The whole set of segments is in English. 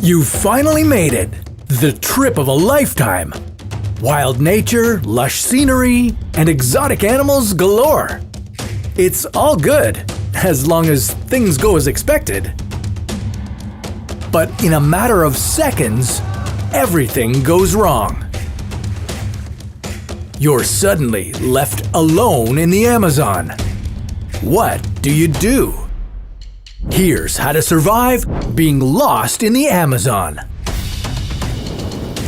You finally made it! The trip of a lifetime! Wild nature, lush scenery, and exotic animals galore. It's all good, as long as things go as expected. But in a matter of seconds, everything goes wrong. You're suddenly left alone in the Amazon. What do you do? Here's how to survive being lost in the Amazon.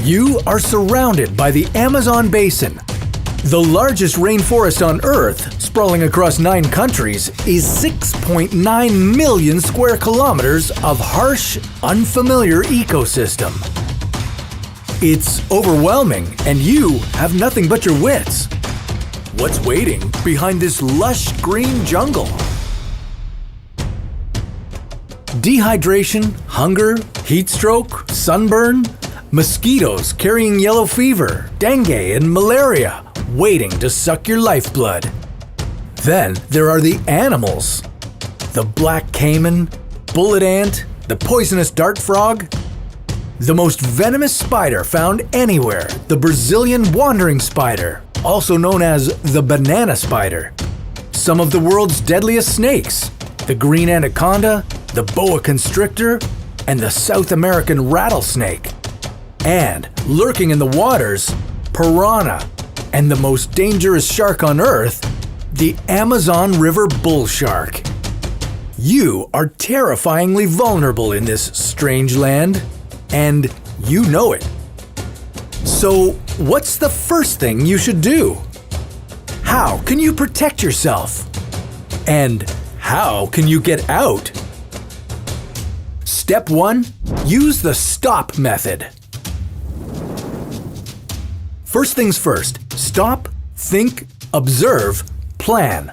You are surrounded by the Amazon basin. The largest rainforest on Earth, sprawling across 9 countries, is 6.9 million square kilometers of harsh, unfamiliar ecosystem. It's overwhelming, and you have nothing but your wits. What's waiting behind this lush green jungle? Dehydration, hunger, heat stroke, sunburn, mosquitoes carrying yellow fever, dengue, and malaria waiting to suck your lifeblood. Then there are the animals. The black caiman, bullet ant, the poisonous dart frog, the most venomous spider found anywhere, the Brazilian wandering spider, also known as the banana spider. Some of the world's deadliest snakes, the green anaconda, the boa constrictor, and the South American rattlesnake. And lurking in the waters, piranha, and the most dangerous shark on Earth, the Amazon River bull shark. You are terrifyingly vulnerable in this strange land, and you know it. So, what's the first thing you should do? How can you protect yourself? And how can you get out? Step 1. Use the stop method. First things first, stop, think, observe, plan.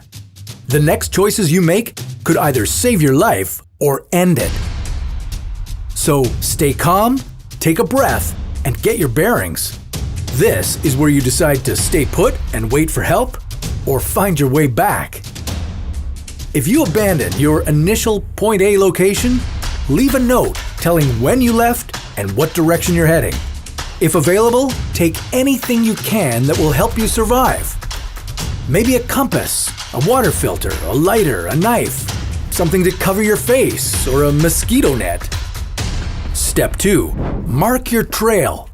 The next choices you make could either save your life or end it. So stay calm, take a breath, and get your bearings. This is where you decide to stay put and wait for help, or find your way back. If you abandon your initial point A location, leave a note telling when you left and what direction you're heading. If available, take anything you can that will help you survive. Maybe a compass, a water filter, a lighter, a knife, something to cover your face, or a mosquito net. Step 2. Mark your trail.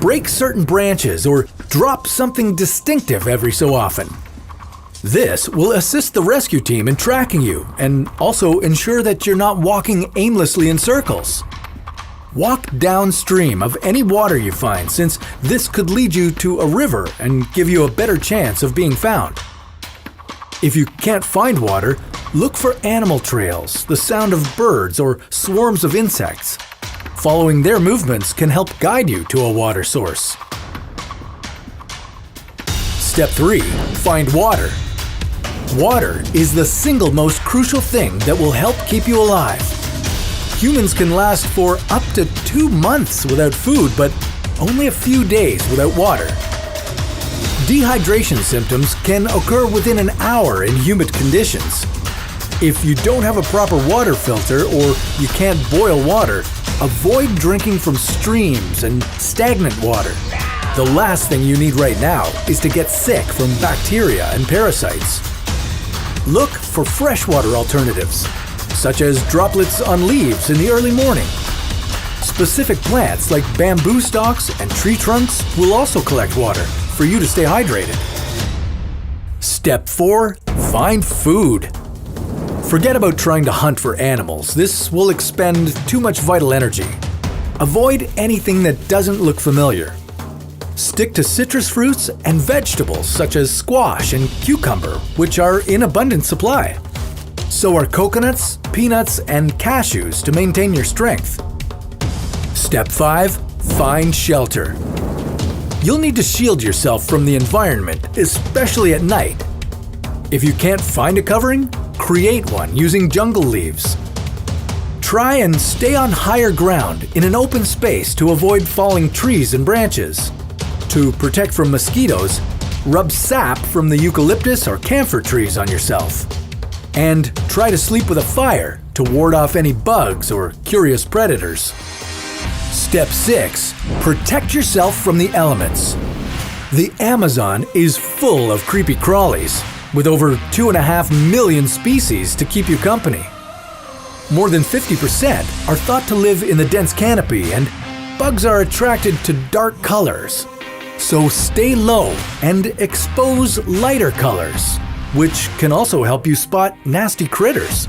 Break certain branches or drop something distinctive every so often. This will assist the rescue team in tracking you and also ensure that you're not walking aimlessly in circles. Walk downstream of any water you find, since this could lead you to a river and give you a better chance of being found. If you can't find water, look for animal trails, the sound of birds, or swarms of insects. Following their movements can help guide you to a water source. Step 3. Find water. Water is the single most crucial thing that will help keep you alive. Humans can last for up to 2 months without food, but only a few days without water. Dehydration symptoms can occur within an hour in humid conditions. If you don't have a proper water filter or you can't boil water, avoid drinking from streams and stagnant water. The last thing you need right now is to get sick from bacteria and parasites. Look for freshwater alternatives, such as droplets on leaves in the early morning. Specific plants like bamboo stalks and tree trunks will also collect water for you to stay hydrated. Step 4. Find food. Forget about trying to hunt for animals. This will expend too much vital energy. Avoid anything that doesn't look familiar. Stick to citrus fruits and vegetables such as squash and cucumber, which are in abundant supply. So are coconuts, peanuts, and cashews to maintain your strength. Step 5. Find shelter. You'll need to shield yourself from the environment, especially at night. If you can't find a covering, create one using jungle leaves. Try and stay on higher ground in an open space to avoid falling trees and branches. To protect from mosquitoes, rub sap from the eucalyptus or camphor trees on yourself. And try to sleep with a fire to ward off any bugs or curious predators. Step 6. Protect yourself from the elements. The Amazon is full of creepy crawlies, with over 2.5 million species to keep you company. More than 50% are thought to live in the dense canopy, and bugs are attracted to dark colors. So stay low and expose lighter colors, which can also help you spot nasty critters.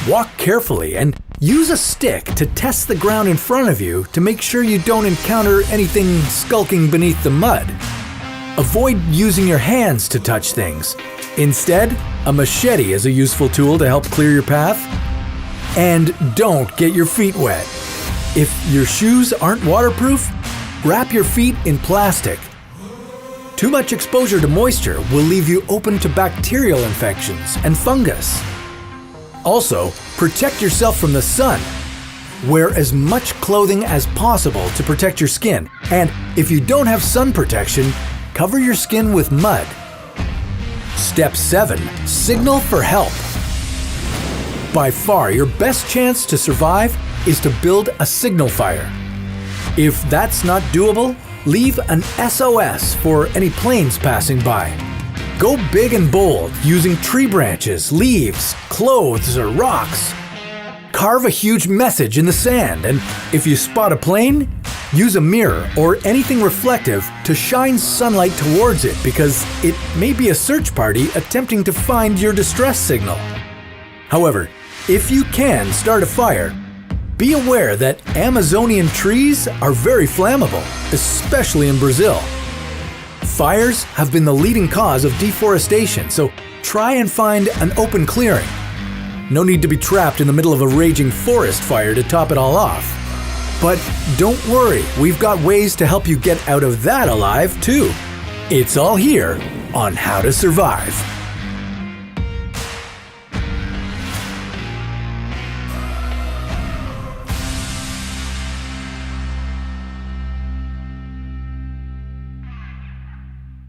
Walk carefully and use a stick to test the ground in front of you to make sure you don't encounter anything skulking beneath the mud. Avoid using your hands to touch things. Instead, a machete is a useful tool to help clear your path. And don't get your feet wet. If your shoes aren't waterproof, wrap your feet in plastic. Too much exposure to moisture will leave you open to bacterial infections and fungus. Also, protect yourself from the sun. Wear as much clothing as possible to protect your skin, and if you don't have sun protection, cover your skin with mud. Step 7. Signal for help. By far, your best chance to survive is to build a signal fire. If that's not doable, leave an SOS for any planes passing by. Go big and bold using tree branches, leaves, clothes, or rocks. Carve a huge message in the sand, and if you spot a plane, use a mirror or anything reflective to shine sunlight towards it, because it may be a search party attempting to find your distress signal. However, if you can start a fire, be aware that Amazonian trees are very flammable, especially in Brazil. Fires have been the leading cause of deforestation, so try and find an open clearing. No need to be trapped in the middle of a raging forest fire to top it all off. But don't worry, we've got ways to help you get out of that alive too. It's all here on How to Survive.